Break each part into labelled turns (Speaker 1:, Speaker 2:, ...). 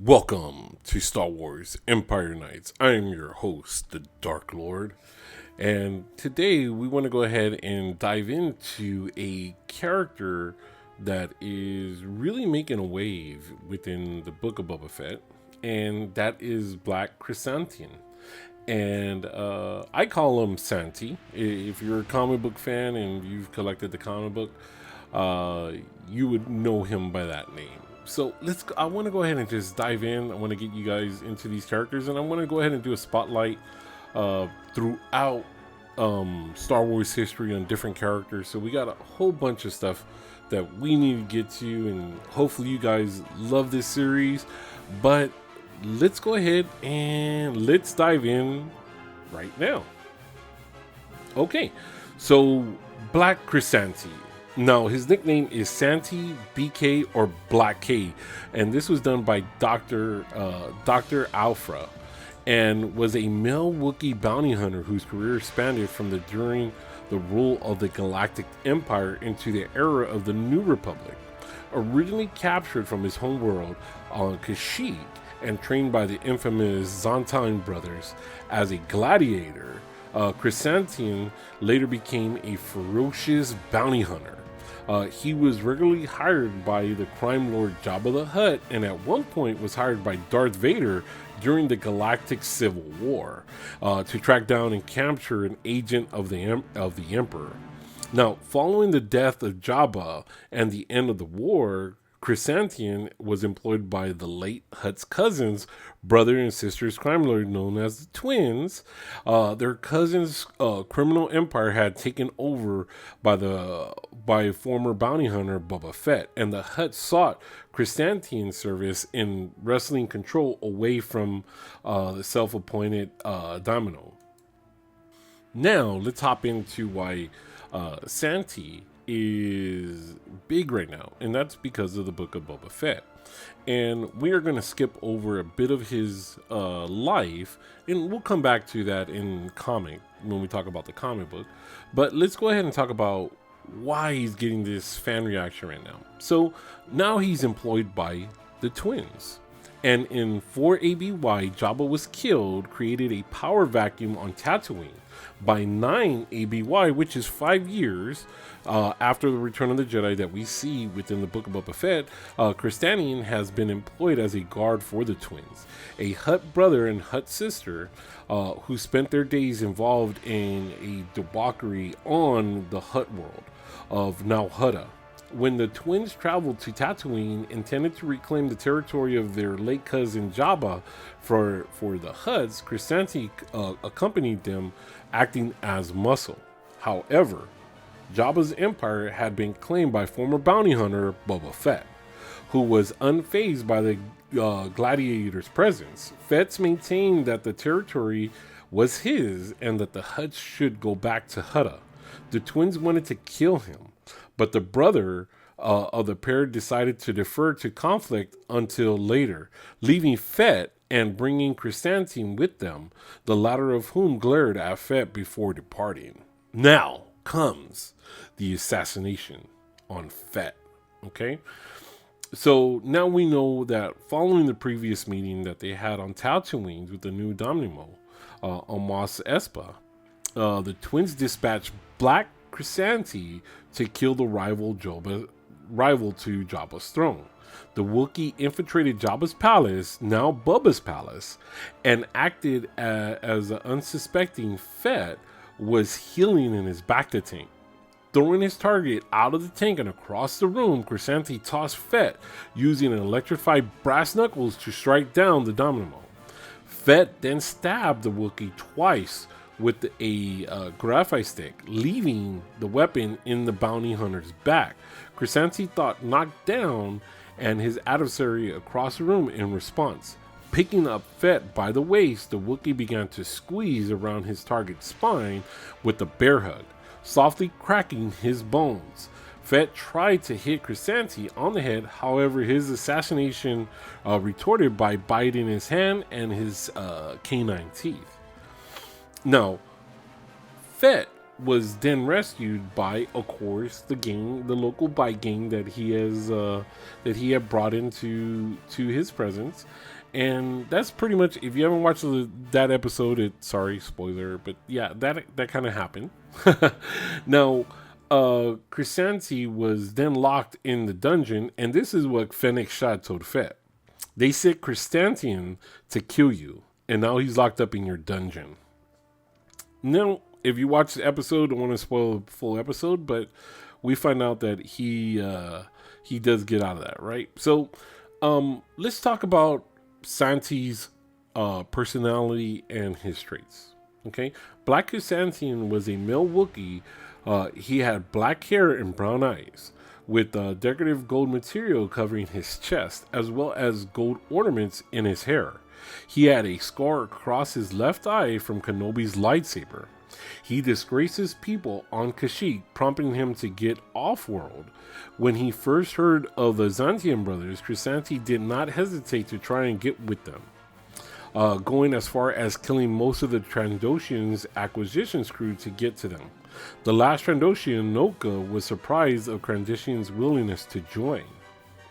Speaker 1: Welcome to Star Wars Empire Knights. I am your host, the Dark Lord, and today we want to go ahead and dive into a character that is really making a wave within the book of Boba Fett, and that is Black Krrsantan. And I call him Santy. If you're a comic book fan and you've collected the comic book, uh, you would know him by that name. So I want to go ahead and just dive in. I want to get you guys into these characters, and I want to go ahead and do a spotlight throughout Star Wars history on different characters. So we got a whole bunch of stuff that we need to get to, and hopefully you guys love this series. But let's go ahead and let's dive in right now. Okay, so Black Krrsantan. Now, his nickname is Santy, BK, or Black K, and this was done by Dr. Alfra, and was a male Wookiee bounty hunter whose career expanded from during the rule of the Galactic Empire into the era of the New Republic. Originally captured from his homeworld on Kashyyyk and trained by the infamous Krrsantan brothers as a gladiator, Krrsantan later became a ferocious bounty hunter. He was regularly hired by the crime lord Jabba the Hutt, and at one point was hired by Darth Vader during the Galactic Civil War to track down and capture an agent of the Emperor. Now, following the death of Jabba and the end of the war, Krrsantan was employed by the late Hutt's cousins, brother and sister's crime lord known as the Twins. Their cousins' criminal empire had taken over by former bounty hunter Boba Fett, and the Hutt sought Krrsantan's service in wresting control away from the self-appointed Domino. Now, let's hop into why Santy is big right now, and that's because of the book of Boba Fett. And we are going to skip over a bit of his life, and we'll come back to that in comic when we talk about the comic book. But let's go ahead and talk about why he's getting this fan reaction right now. So now he's employed by the Twins. And in 4 ABY, Jabba was killed, created a power vacuum on Tatooine. By 9 ABY, which is 5 years after the Return of the Jedi that we see within the Book of Boba Fett, Krrsantan has been employed as a guard for the Twins, a Hutt brother and Hutt sister who spent their days involved in a debauchery on the Hutt world of now Hutta. When the Twins traveled to Tatooine, intended to reclaim the territory of their late cousin Jabba for the Hutts, Krrsantan accompanied them, acting as muscle. However, Jabba's empire had been claimed by former bounty hunter Boba Fett, who was unfazed by the gladiator's presence. Fett maintained that the territory was his and that the Hutts should go back to Hutta. The Twins wanted to kill him, but the brother of the pair decided to defer to conflict until later, leaving Fett and bringing Krrsantan with them, the latter of whom glared at Fett before departing. Now comes the assassination on Fett. Okay? So now we know that following the previous meeting that they had on Tatooine with the new Domino, on Mos Espa, the Twins dispatched Black Krrsantan to kill the rival to Jabba's throne. The Wookiee infiltrated Jabba's palace, now Bubba's palace, and acted as an unsuspecting Fett was healing in his bacta tank. Throwing his target out of the tank and across the room, Krrsantan tossed Fett using an electrified brass knuckles to strike down the Domino. Fett then stabbed the Wookiee twice with a graphite stick, leaving the weapon in the bounty hunter's back. Krrsantan thought knocked down and his adversary across the room in response. Picking up Fett by the waist, the Wookiee began to squeeze around his target's spine with a bear hug, softly cracking his bones. Fett tried to hit Krrsantan on the head, however, his assassination retorted by biting his hand and his canine teeth. Now, Fett was then rescued by, of course, the local bike gang that he had brought into his presence. And that's pretty much, if you haven't watched that episode, sorry, spoiler, but yeah, that kind of happened. Now, Krrsantan was then locked in the dungeon, and this is what Fennec Shah told Fett. They sent Krrsantan to kill you, and now he's locked up in your dungeon. Now, if you watch the episode, I don't want to spoil the full episode, but we find out that he does get out of that, right? So, let's talk about Santy's personality and his traits. Okay, Black Krrsantan was a male Wookiee. He had black hair and brown eyes, with decorative gold material covering his chest, as well as gold ornaments in his hair. He had a scar across his left eye from Kenobi's lightsaber. He disgraces people on Kashyyyk, prompting him to get off-world. When he first heard of the Xantian brothers, Krrsantan did not hesitate to try and get with them, going as far as killing most of the Trandoshan's acquisitions crew to get to them. The last Trandoshan, Noka, was surprised of Trandoshan's willingness to join.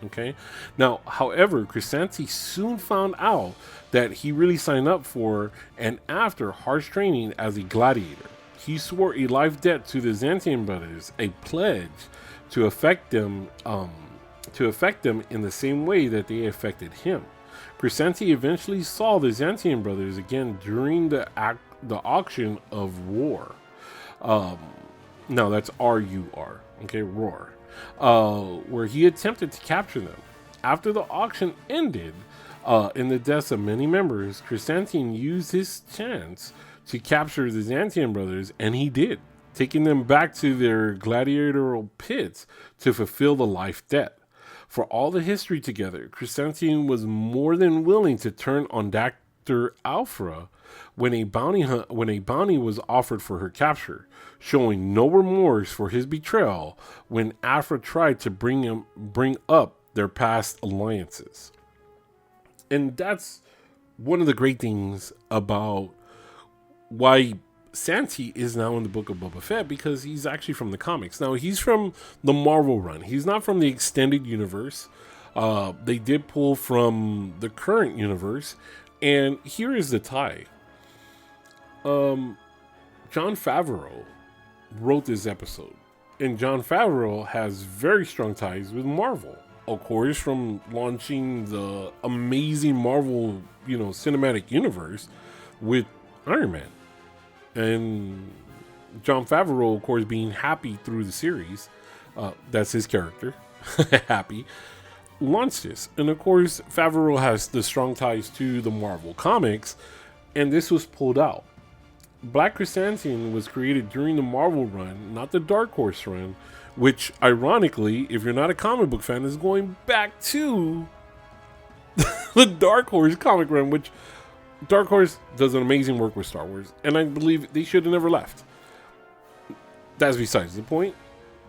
Speaker 1: Okay. Now, however, Krrsantan soon found out that he really signed up for, and after harsh training as a gladiator, he swore a life debt to the Xantian brothers, a pledge to affect them in the same way that they affected him. Krrsantan eventually saw the Xantian brothers again during the auction of Roar. No, that's R-U-R. Okay, Roar. Where he attempted to capture them. After the auction ended, in the deaths of many members, Krrsantan used his chance to capture the Xantian brothers, and he did, taking them back to their gladiatorial pits to fulfill the life debt. For all the history together, Krrsantan was more than willing to turn on Dr. Alfra when a bounty was offered for her capture, showing no remorse for his betrayal when Alfra tried to bring up their past alliances. And that's one of the great things about why Santy is now in the Book of Boba Fett, because he's actually from the comics. Now, he's from the Marvel run. He's not from the extended universe. They did pull from the current universe. And here is the tie. Jon Favreau wrote this episode. And Jon Favreau has very strong ties with Marvel. Of course, from launching the amazing Marvel, cinematic universe with Iron Man. And Jon Favreau, of course, being happy through the series, that's his character, Happy, launched this. And of course, Favreau has the strong ties to the Marvel comics, and this was pulled out. Black Krrsantan was created during the Marvel run, not the Dark Horse run, which, ironically, if you're not a comic book fan, is going back to the Dark Horse comic run, which Dark Horse does an amazing work with Star Wars, and I believe they should have never left. That's besides the point.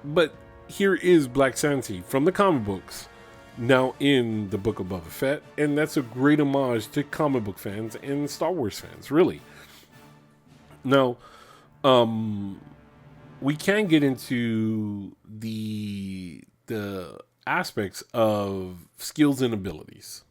Speaker 1: But here is Black Santy from the comic books, now in the Book of Boba Fett, and that's a great homage to comic book fans and Star Wars fans, really. Now, we can get into the aspects of skills and abilities.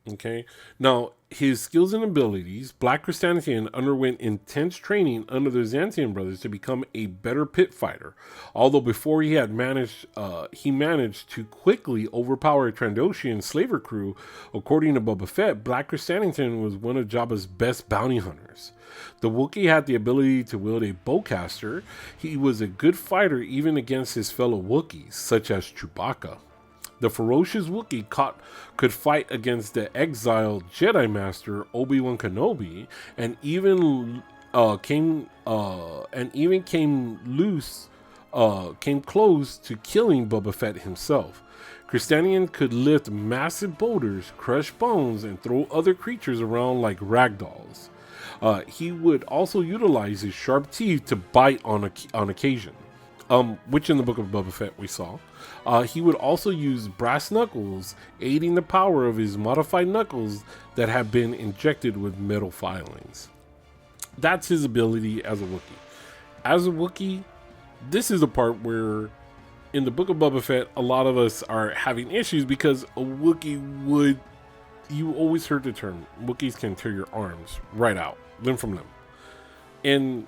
Speaker 1: Okay. Now, his skills and abilities, Black Krrsantan underwent intense training under the Xantian brothers to become a better pit fighter. Although before he managed to quickly overpower a Trandoshan slaver crew. According to Boba Fett, Black Krrsantan was one of Jabba's best bounty hunters. The Wookiee had the ability to wield a bowcaster. He was a good fighter even against his fellow Wookiees, such as Chewbacca. The ferocious Wookiee could fight against the exiled Jedi Master Obi-Wan Kenobi, and even came close to killing Boba Fett himself. Krrsantan could lift massive boulders, crush bones, and throw other creatures around like ragdolls. He would also utilize his sharp teeth to bite on occasion. Which in the Book of Boba Fett we saw. He would also use brass knuckles, aiding the power of his modified knuckles that have been injected with metal filings. That's his ability as a Wookiee. as a Wookiee, this is the part where in the Book of Boba Fett, a lot of us are having issues because a Wookiee would, you always heard the term, Wookiees can tear your arms right out, limb from limb. And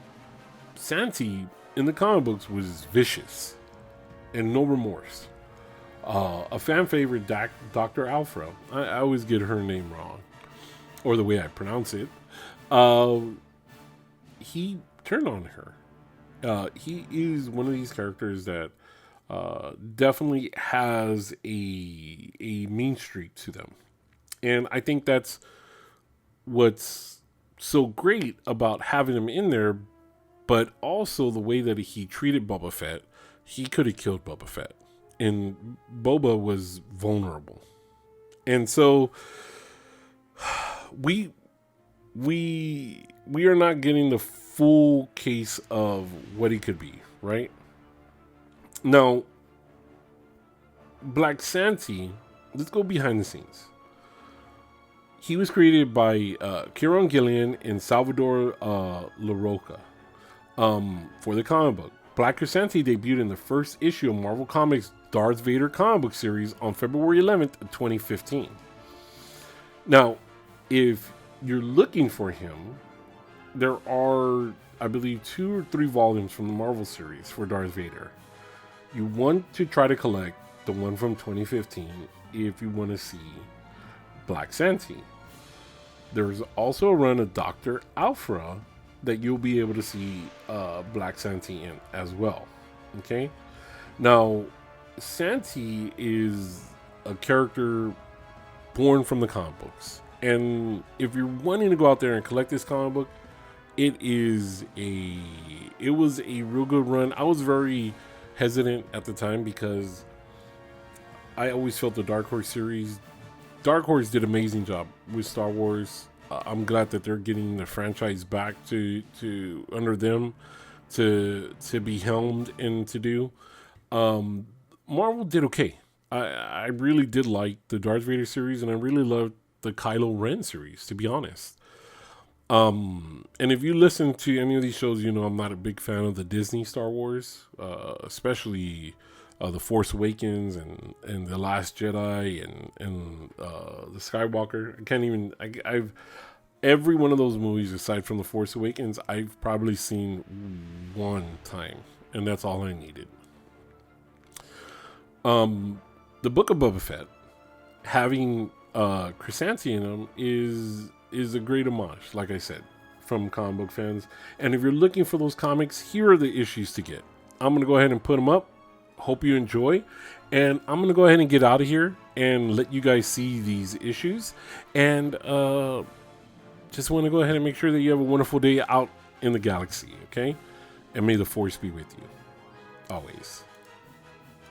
Speaker 1: Santy in the comic books was vicious and no remorse. A fan favorite, Dr. Alpha, I always get her name wrong, or the way I pronounce it. He turned on her. He is one of these characters that definitely has a mean streak to them. And I think that's what's so great about having him in there, but also the way that he treated Boba Fett. He could have killed Boba Fett, and Boba was vulnerable. And so we are not getting the full case of what he could be, right? Now, Black Santy, let's go behind the scenes. He was created by Kieron Gillian and Salvador LaRocca for the comic book. Black Krrsantan debuted in the first issue of Marvel Comics' Darth Vader comic book series on February 11th, 2015. Now, if you're looking for him, there are, I believe, 2 or 3 volumes from the Marvel series for Darth Vader. You want to try to collect the one from 2015 if you want to see Black Santy. There's also a run of Dr. Alpha that you'll be able to see Black Santy in as well. Okay? Now, Santy is a character born from the comic books. And if you're wanting to go out there and collect this comic book, it was a real good run. I was very hesitant at the time because I always felt the Dark Horse series, Dark Horse did an amazing job with Star Wars. I'm glad that they're getting the franchise back to under them to be helmed and to do. Marvel did okay. I really did like the Darth Vader series, and I really loved the Kylo Ren series, to be honest. And if you listen to any of these shows, you know I'm not a big fan of the Disney Star Wars, especially The Force Awakens and The Last Jedi and The Skywalker. I can't even. I've every one of those movies aside from The Force Awakens, I've probably seen one time, and that's all I needed. The Book of Boba Fett having Krrsantan in them is a great homage, like I said, from comic book fans. And if you're looking for those comics, here are the issues to get. I'm gonna go ahead and put them up. Hope you enjoy, and I'm gonna go ahead and get out of here and let you guys see these issues, and just want to go ahead and make sure that you have a wonderful day out in the galaxy, okay? And may the force be with you always.